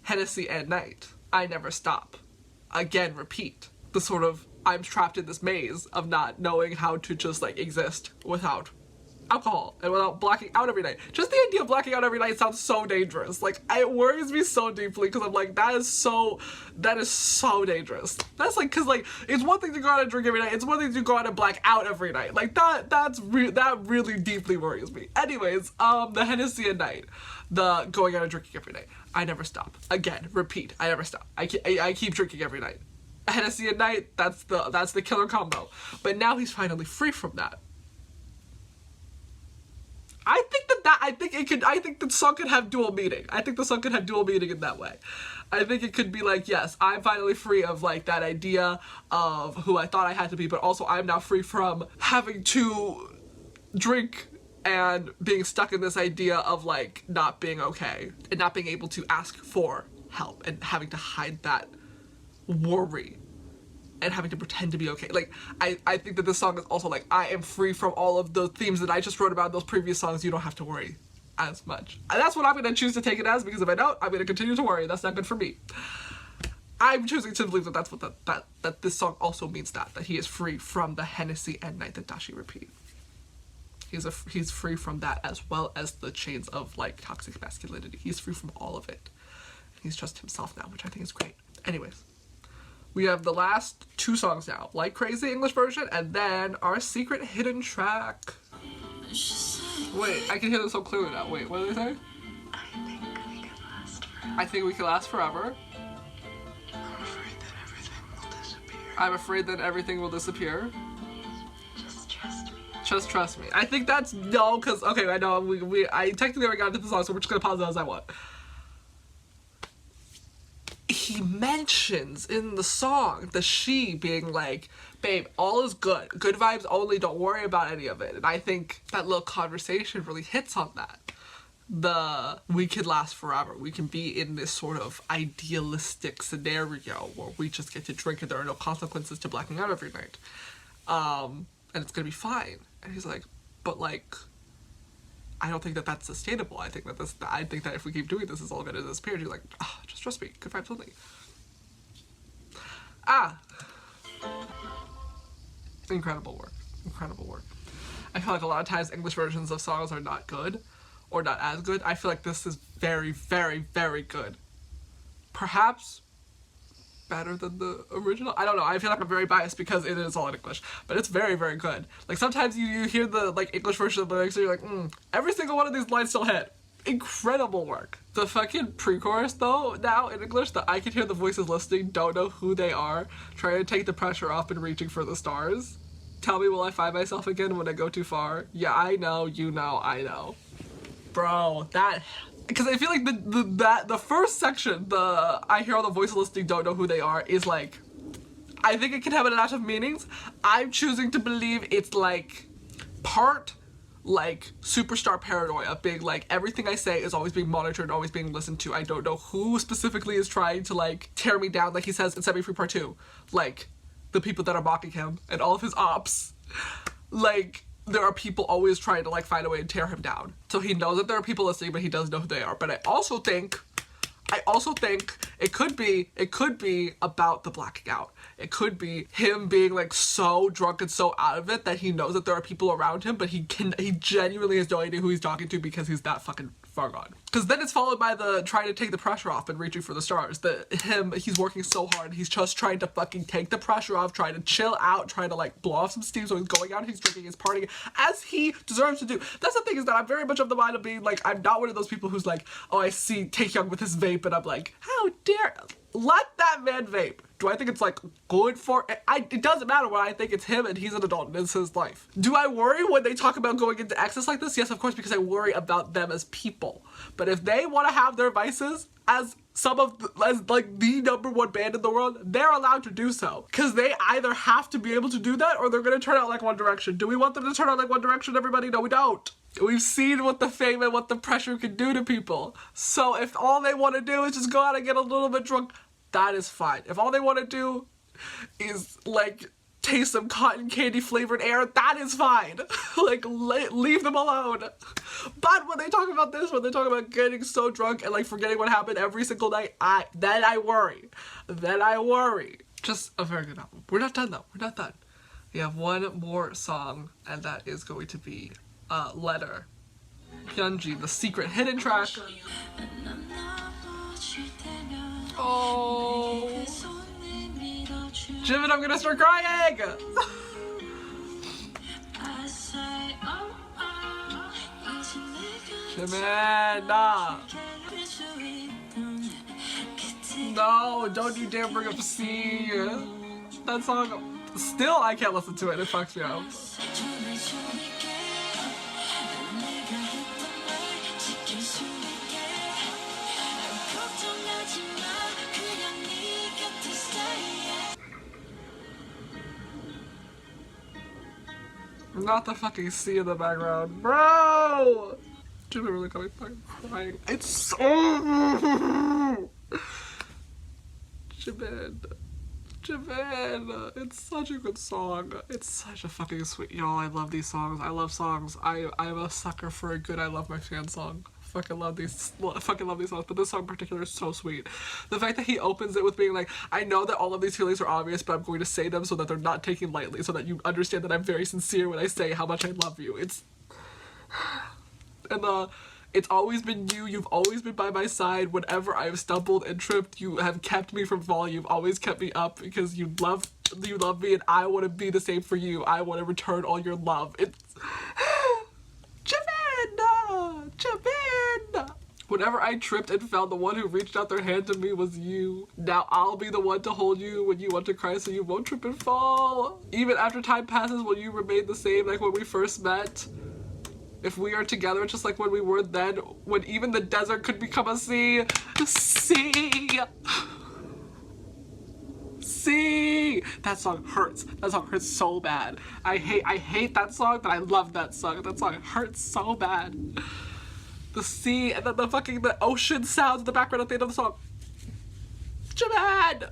Hennessy at night. I never stop. Again, repeat. The sort of, I'm trapped in this maze of not knowing how to just like exist without alcohol and without blacking out every night. Just the idea of blacking out every night sounds so dangerous. Like, it worries me so deeply, because I'm like, that is so dangerous. That's like, because like, it's one thing to go out and drink every night, it's one thing to go out and black out every night. Like, that really deeply worries me. Anyways, the Hennessy at night, the going out and drinking every night. I never stop. Again, repeat. I never stop. I keep drinking every night. Hennessy at night, that's the killer combo. But now he's finally free from that. I think the song could have dual meaning. I think the song could have dual meaning in that way. I think it could be like, yes, I'm finally free of like that idea of who I thought I had to be, but also I'm now free from having to drink and being stuck in this idea of like not being okay and not being able to ask for help and having to hide that worry and having to pretend to be okay. Like, I think that this song is also like, I am free from all of the themes that I just wrote about in those previous songs. You don't have to worry as much. And that's what I'm going to choose to take it as, because if I don't, I'm going to continue to worry. That's not good for me. I'm choosing to believe that that's what that this song also means, that he is free from the Hennessy at night that Dashi repeat. He's free from that, as well as the chains of like toxic masculinity. He's free from all of it. He's just himself now, which I think is great. Anyways. We have the last two songs now, Like Crazy English version, and then our secret hidden track. Wait, I can hear this so clearly now. Wait, what did they say? I think we could last forever. I'm afraid that everything will disappear. Just trust me. Just trust me. I think that's no, because okay, I know I technically already got into the song, so we're just gonna pause it as I want. He mentions in the song the she being like, babe, all is good. Good vibes only, don't worry about any of it. And I think that little conversation really hits on that. we can last forever. We can be in this sort of idealistic scenario where we just get to drink and there are no consequences to blacking out every night. And it's gonna be fine. And he's like, but like, I don't think that that's sustainable. I think that if we keep doing this, it's all gonna disappear. And he's like, just trust me. Good vibes only. Incredible work. Incredible work. I feel like a lot of times English versions of songs are not good or not as good. I feel like this is very, very, very good. Perhaps better than the original. I don't know. I feel like I'm very biased because it is all in English, but it's very, very good. Like sometimes you hear the like English version of the lyrics and you're like, every single one of these lines still hit. Incredible work. The fucking pre-chorus though, now in English, that I can hear the voices listening, don't know who they are, trying to take the pressure off and reaching for the stars. Tell me, will I find myself again when I go too far? Yeah, I know, you know, I know. Bro, that... Because I feel like the first section, I hear all the voices listening, don't know who they are, is like... I think it can have a lot of meanings. I'm choosing to believe it's like... part, like, superstar paranoia. Being like, everything I say is always being monitored, always being listened to. I don't know who specifically is trying to, like, tear me down, like he says in Me Free Pt.2. Like... the people that are mocking him and all of his ops, like, there are people always trying to, like, find a way to tear him down. So he knows that there are people listening, but he doesn't know who they are. But I also think it could be about the blacking out. It could be him being, like, so drunk and so out of it that he knows that there are people around him, but he genuinely has no idea who he's talking to because he's that fucking far gone. Because then it's followed by the trying to take the pressure off and reaching for the stars. He's working so hard. He's just trying to fucking take the pressure off, trying to chill out, trying to like blow off some steam. So he's going out, he's drinking, he's partying, as he deserves to do. That's the thing, is that I'm very much of the mind of being like, I'm not one of those people who's like, oh, I see Taehyung with his vape and I'm like, how dare, let that man vape. Do I think it's like good for it doesn't matter what I think. It's him and he's an adult and it's his life. Do I worry when they talk about going into excess like this? Yes, of course, because I worry about them as people. But if they want to have their vices as like the #1 band in the world, they're allowed to do so. Because they either have to be able to do that or they're going to turn out like One Direction. Do we want them to turn out like One Direction, everybody? No, we don't. We've seen what the fame and what the pressure can do to people. So if all they want to do is just go out and get a little bit drunk, that is fine. If all they want to do is, like, taste some cotton candy flavored air, that is fine. Like, leave them alone. But when they talk about this, when they talk about getting so drunk and, like, forgetting what happened every single night, then I worry. Then I worry. Just a very good album. We're not done, though. We're not done. We have one more song, and that is going to be Letter. Hyunji, the secret hidden track. Oh, Jimin, I'm gonna start crying! Jimin, nah. No, don't you dare bring up C. That song, still I can't listen to it, it fucks me up. Not the fucking sea in the background. Bro! Jimin really got me fucking crying. It's so... Jimin. It's such a good song. It's such a fucking sweet... Y'all, I love these songs. I love songs. I'm a sucker for a good I Love My Fan song. Fucking love these songs, but this song in particular is so sweet. The fact that he opens it with being like, I know that all of these feelings are obvious, but I'm going to say them so that they're not taken lightly, so that you understand that I'm very sincere when I say how much I love you. It's... And it's always been you, you've always been by my side. Whenever I've stumbled and tripped, you have kept me from falling. You've always kept me up because you love me, and I want to be the same for you. I want to return all your love. It's... Jimin! Whenever I tripped and fell, the one who reached out their hand to me was you. Now I'll be the one to hold you when you want to cry so you won't trip and fall. Even after time passes, will you remain the same like when we first met? If we are together just like when we were then, when even the desert could become a sea. Sea! See, that song hurts. That song hurts so bad. I hate that song, but I love that song. That song hurts so bad. The sea and then the ocean sounds in the background at the end of the song. Jimin!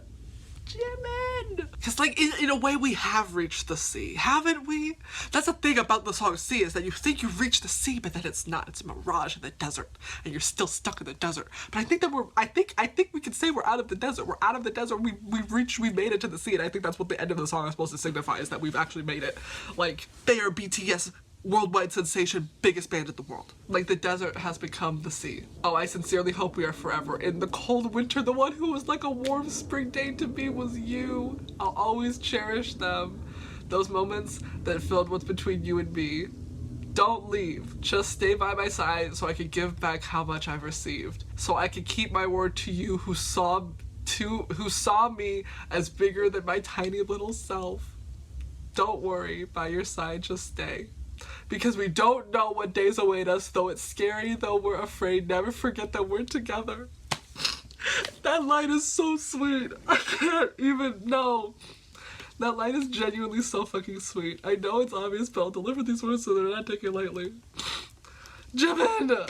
Jimin! Because, like, in a way, we have reached the sea, haven't we? That's the thing about the song Sea, is that you think you've reached the sea, but then it's not. It's a mirage in the desert, and you're still stuck in the desert. But I think that I think we can say we're out of the desert. We're out of the desert. We made it to the sea, and I think that's what the end of the song is supposed to signify, is that we've actually made it. Like, they are BTS, worldwide sensation, biggest band in the world. Like, the desert has become the sea. Oh, I sincerely hope we are forever in the cold winter. The one who was like a warm spring day to me was you. I'll always cherish them. Those moments that filled what's between you and me. Don't leave. Just stay by my side so I can give back how much I've received. So I can keep my word to you who saw me as bigger than my tiny little self. Don't worry, by your side, just stay. Because we don't know what days await us, though it's scary, though we're afraid. Never forget that we're together. That line is so sweet. I can't even know. That line is genuinely so fucking sweet. I know it's obvious, but I'll deliver these words so they're not taken lightly. Jimin!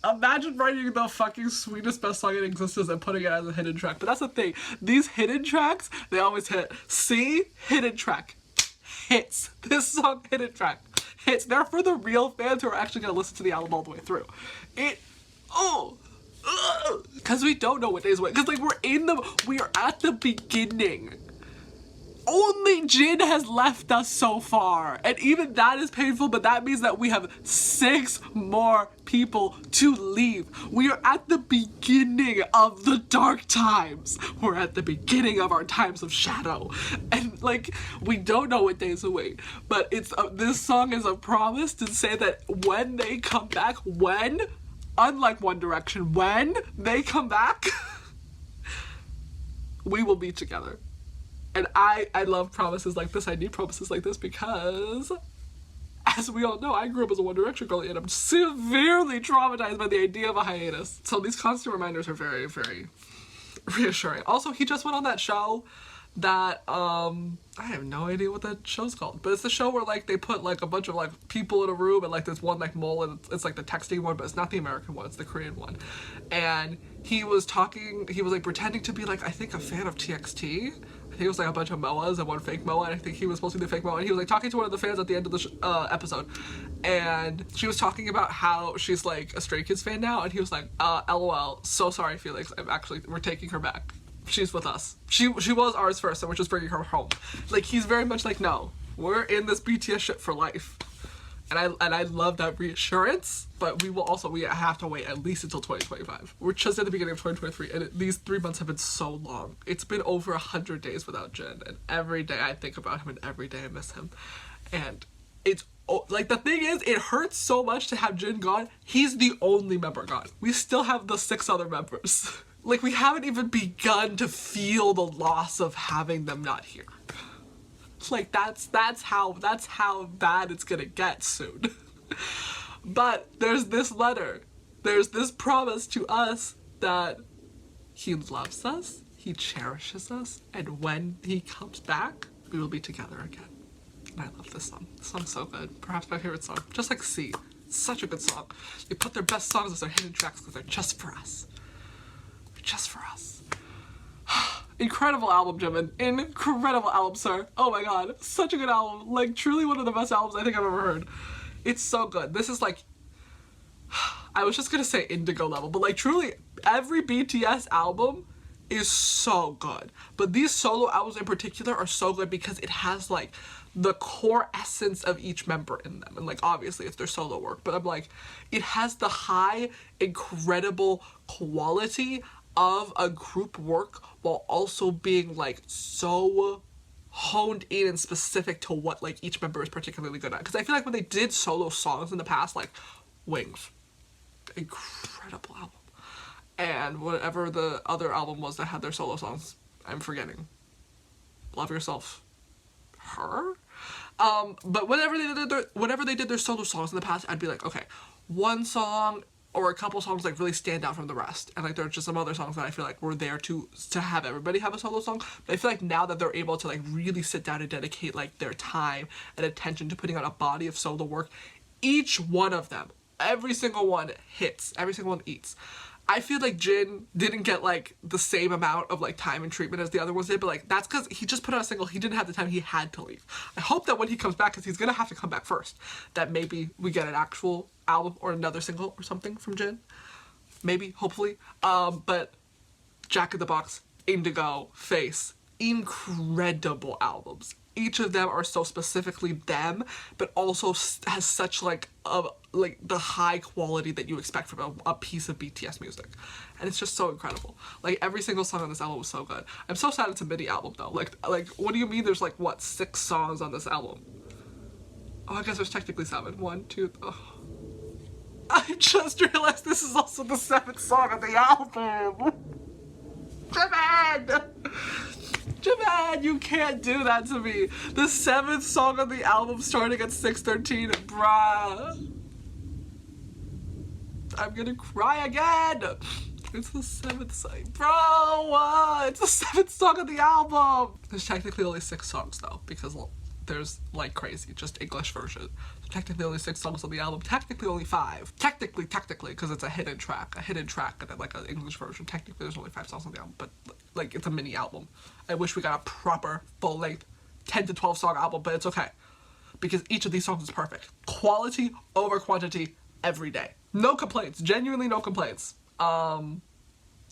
Imagine writing the fucking sweetest best song in existence and putting it as a hidden track. But that's the thing. These hidden tracks, they always hit. See? Hidden track. Hits. This song, hidden track. Hits. They're for the real fans who are actually gonna listen to the album all the way through. Because we don't know what days away. Because, like, we are at the beginning. Only Jin has left us so far. And even that is painful, but that means that we have 6 more people to leave. We are at the beginning of the dark times. We're at the beginning of our times of shadow. And, like, we don't know what days await. But it's this song is a promise to say that when they come back, unlike One Direction, when they come back, we will be together. And I love promises like this. I need promises like this because, as we all know, I grew up as a One Direction girl and I'm severely traumatized by the idea of a hiatus. So these constant reminders are very, very reassuring. Also, he just went on that show that, I have no idea what that show's called, but it's the show where, like, they put, like, a bunch of, like, people in a room and, like, there's one, like, mole, and it's like the texting one, but it's not the American one, it's the Korean one. And he was, like, pretending to be, like, I think a fan of TXT. I think it was, like, a bunch of Moas and one fake Moa, and I think he was supposed to be the fake Moa, and he was, like, talking to one of the fans at the end of the episode, and she was talking about how she's, like, a Stray Kids fan now, and he was like, LOL, so sorry, Felix, we're taking her back. She's with us. She was ours first, and we're just bringing her home. Like, he's very much like, no, we're in this BTS shit for life. And I love that reassurance, but we have to wait at least until 2025. We're just at the beginning of 2023, and these 3 months have been so long. It's been over 100 days without Jin, and every day I think about him, and every day I miss him. And it's, like, the thing is, it hurts so much to have Jin gone. He's the only member gone. We still have the 6 other members. Like, we haven't even begun to feel the loss of having them not here. Like, that's how bad it's gonna get soon. But there's this letter. There's this promise to us that he loves us, he cherishes us, and when he comes back, we will be together again. And I love this song. This song's so good. Perhaps my favorite song. Just like C. It's such a good song. They put their best songs as their hidden tracks because they're just for us. Just for us. Incredible album, Jimin. Incredible album, sir. Oh my god. Such a good album. Like, truly one of the best albums I think I've ever heard. It's so good. This is like, I was just gonna say Indigo level, but like, truly, every BTS album is so good. But these solo albums in particular are so good because it has, like, the core essence of each member in them. And, like, obviously it's their solo work, but I'm like, it has the high, incredible quality of a group work while also being, like, so honed in and specific to what, like, each member is particularly good at. Because I feel like when they did solo songs in the past, like Wings, incredible album, and whatever the other album was that had their solo songs, I'm forgetting. Love Yourself, Her. But whenever they did their solo songs in the past, I'd be like, okay, one song or a couple songs, like, really stand out from the rest, and, like, there are just some other songs that I feel like were there to have everybody have a solo song. But I feel like now that they're able to, like, really sit down and dedicate, like, their time and attention to putting out a body of solo work, each one of them Every single one hits. Every single one eats. I feel like Jin didn't get like the same amount of like time and treatment as the other ones did, but like that's because he just put out a single. He didn't have the time. He had to leave. I hope that when he comes back, because he's gonna have to come back first, that maybe we get an actual album or another single or something from Jin. Maybe, hopefully. But Jack in the Box, Indigo, Face, incredible albums. Each of them are so specifically them, but also has such like the high quality that you expect from a piece of BTS music, and it's just so incredible. Like every single song on this album was so good. I'm so sad it's a mini album though. Like what do you mean? There's like what 6 songs on this album? Oh, I guess there's technically 7. 1, 2. Oh. I just realized this is also the 7th song on the album. Jimin! Jimin, you can't do that to me. The 7th song on the album starting at 6:13, bruh. I'm gonna cry again. It's the 7th song, bro. It's the 7th song on the album. There's technically only 6 songs though, because there's Like Crazy, just English version. So technically only 6 songs on the album. Technically only 5. Technically, because it's a hidden track, and then like an English version. Technically there's only 5 songs on the album, but like it's a mini album. I wish we got a proper full-length 10 to 12 song album, but it's okay, because each of these songs is perfect. Quality over quantity every day. No complaints. Genuinely no complaints.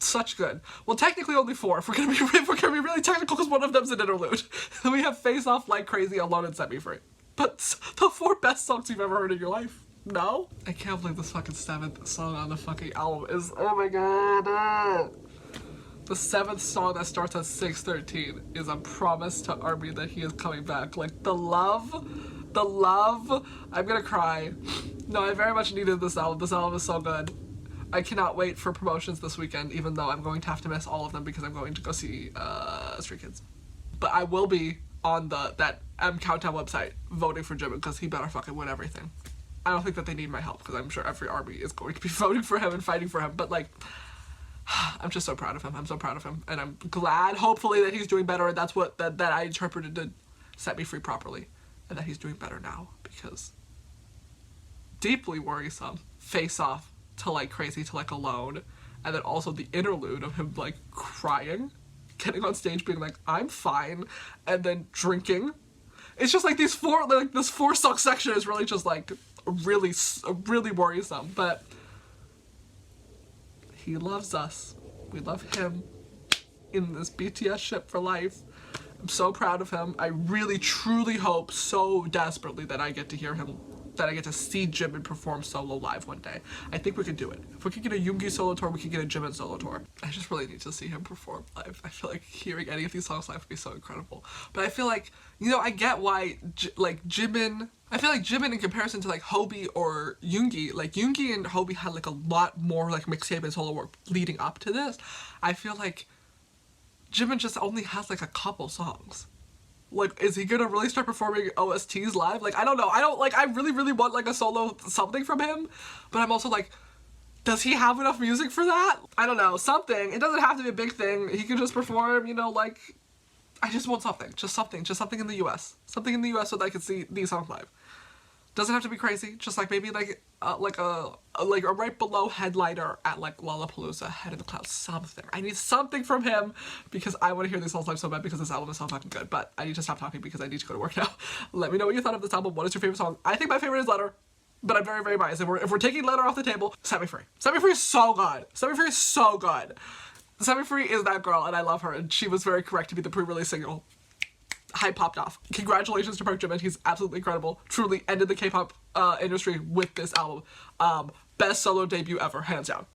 Such good. Well, technically only 4 if we're gonna be really technical, because one of them's an interlude. Then we have Face Off, Like Crazy, Alone, and Set Me Free. But the 4 best songs you've ever heard in your life. No? I can't believe this fucking 7th song on the fucking album is, oh my god. The 7th song that starts at 6:13 is a promise to ARMY that he is coming back. Like, the love, I'm gonna cry. No, I very much needed this album. This album is so good. I cannot wait for promotions this weekend, even though I'm going to have to miss all of them because I'm going to go see Stray Kids. But I will be on that Countdown website voting for Jimin, because he better fucking win everything. I don't think that they need my help, because I'm sure every ARMY is going to be voting for him and fighting for him, but like, I'm just so proud of him. I'm so proud of him, and I'm glad, hopefully, that he's doing better, and that's what that I interpreted to Set Me Free properly, and that he's doing better now, because deeply worrisome. Face Off to Like Crazy to Like Alone, and then also the interlude of him like crying, getting on stage being like, I'm fine, and then drinking. It's just like these 4, like this 4-song section is really just like really worrisome, but he loves us. We love him in this BTS ship for life. I'm so proud of him. I really truly hope so desperately that I get to hear him, that I get to see Jimin perform solo live one day. I think we could do it. If we could get a Yoongi solo tour, we could get a Jimin solo tour. I just really need to see him perform live. I feel like hearing any of these songs live would be so incredible. But I feel like, you know, I get why, like, Jimin, I feel like Jimin in comparison to, like, Hobi or Yoongi, like, Yoongi and Hobi had, like, a lot more, like, mixtape and solo work leading up to this. I feel like Jimin just only has, like, a couple songs. Like, is he gonna really start performing OSTs live? Like, I don't know. I really want, like, a solo something from him. But I'm also like, does he have enough music for that? I don't know. Something. It doesn't have to be a big thing. He can just perform, you know, like, I just want something. Just something in the US. Something in the US so that I can see these songs live. Doesn't have to be crazy. Just, like, maybe, like a right below headliner at, like, Lollapalooza, Head in the Clouds, something. I need something from him, because I want to hear these songs live so bad, because this album is so fucking good. But I need to stop talking because I need to go to work now. Let me know what you thought of this album. What is your favorite song? I think my favorite is Letter, but I'm very, very biased. If we're taking Letter off the table, Set Me Free. Set Me Free is so good. Set Me Free is so good. Set Me Free is that girl, and I love her, and she was very correct to be the pre-release single. Hype popped off. Congratulations to Park Jimin. He's absolutely incredible. Truly ended the K-pop industry with this album. Best solo debut ever, hands down.